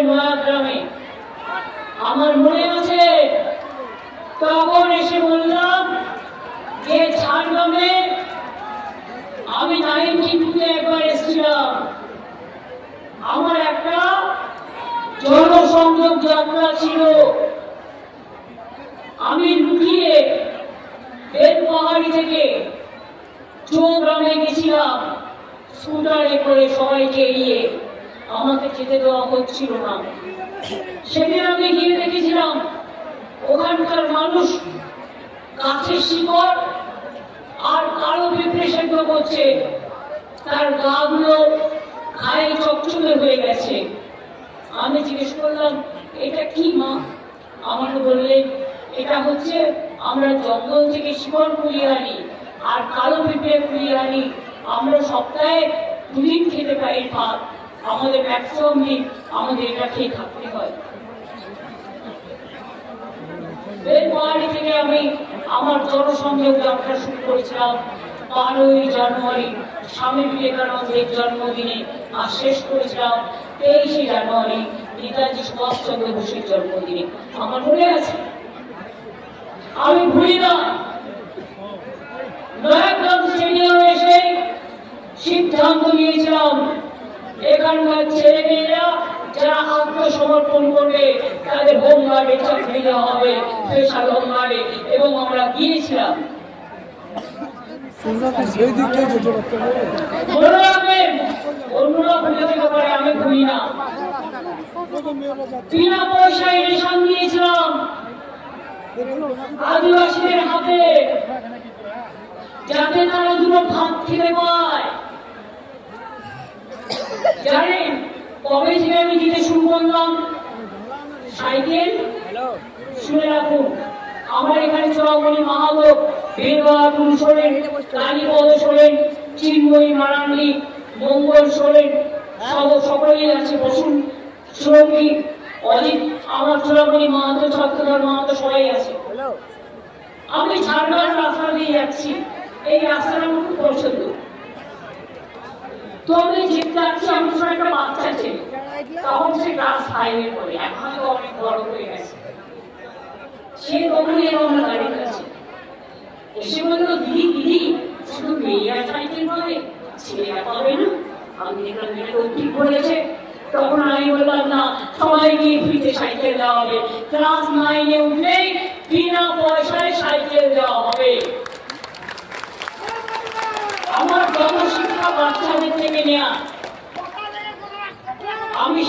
নয়াগ্রামে। আমার মনে আছে তখন এসে বললাম যে ঝাড়গ্রামে আমি 92-তে একবার এসেছিলাম। আমার একটা জনসংযোগ যাত্রা ছিল। আমি লুকিয়ে বেলপাহাড়ি থেকে চৌগ্রামে গেছিলাম স্কুটারে করে, সবাইকে এড়িয়ে। আমাকে যেতে দেওয়া হচ্ছিল না। সেদিন আমি গিয়ে দেখেছিলাম ওখানকার মানুষ গাছের শিকড় আর কালো পিঁপড়ে সেদ্ধ করছে। তার গা গুলো ঘায়ে চকচকে হয়ে গেছে। আমি জিজ্ঞেস করলাম, এটা কি মা? আমাকে বললেন, এটা হচ্ছে আমরা জঙ্গল থেকে শিকড় কুড়িয়ে আনি আর কালো পিঁপড়ে কুড়িয়ে আনি। আমরা সপ্তাহে 2 দিন খেতে পাই ভাত, আমাদের ম্যাক্সিমাম দিন আমাদের এটা খেয়ে থাকতে হয়। বেলপাহাড়ি থেকে আমি আমার জনসংযোগ যাত্রা শুরু করেছিলাম 12ই জানুয়ারি স্বামী বিবেকানন্দের জন্মদিনে, আর শেষ করেছিলাম 23শে জানুয়ারি নেতাজি সুভাষচন্দ্র বোসের জন্মদিনে। আমার মনে আছে, আমি ভুলি না। নয়াগ্রাম স্টেডিয়ামে এসে সিদ্ধান্ত নিয়েছিলাম এখানকার ছেলে মেয়েরা যারা আত্মসমর্পণ করবে তাদের হোমগার্ডে চাকরি দেওয়া হবে, স্পেশাল হোমগার্ডে। এবং আমরা গিয়েছিলাম। মনে রাখবেন, অন্যরা ভুলে যেতে পারে, আমি ভুলি না। বিনা পয়সায় রেশন দিয়েছিলাম আদিবাসীদের হাতে, যাতে তারা দুটো ভাত খেতে পায়। জানেন কবে থেকে আমি দিতে শুরু করলাম? সাইকেল। শুনে রাখুন, আমার এখানে চৌরামণি মাহাতো, বীরবাহাদুর সোরেন, কালীপদ সোরেন, চিন্ময়ী মারান্ডি, মঙ্গল সোরেন, সকলেই আছে। বসুন সুরঙ্গী, অজিত, আমার চৌরামণি মাহাতো, ছত্রধর মাহাতো, সবাই আছে। আমি ঝাড়গ্রাম রাস্তা দিয়ে যাচ্ছি। এই রাস্তাটা আমার খুব পছন্দ। তো আমি যেতে যাচ্ছি, আমার সঙ্গে একটা বাচ্চা ছেলে, তখন সে ক্লাস 5-এ পড়ে, এখন তো অনেক বড় হয়ে গেছে। সে তখন আমার গাড়ির কাছে এসে বললো, দিদি দিদি, শুধু মেয়েরা সাইকেল পাবে, ছেলেরা পাবে না? আমি দেখলাম এটা তো ঠিক বলেছে। তখন আমি বললাম, না, সবাইকে ফ্রিতে সাইকেল দেওয়া হবে। ক্লাস 9-এ উঠলেই বিনা পয়সায় সাইকেল দেওয়া হবে। আমার জনশিক্ষা বাচ্চাদের থেকে নেয়া। আমি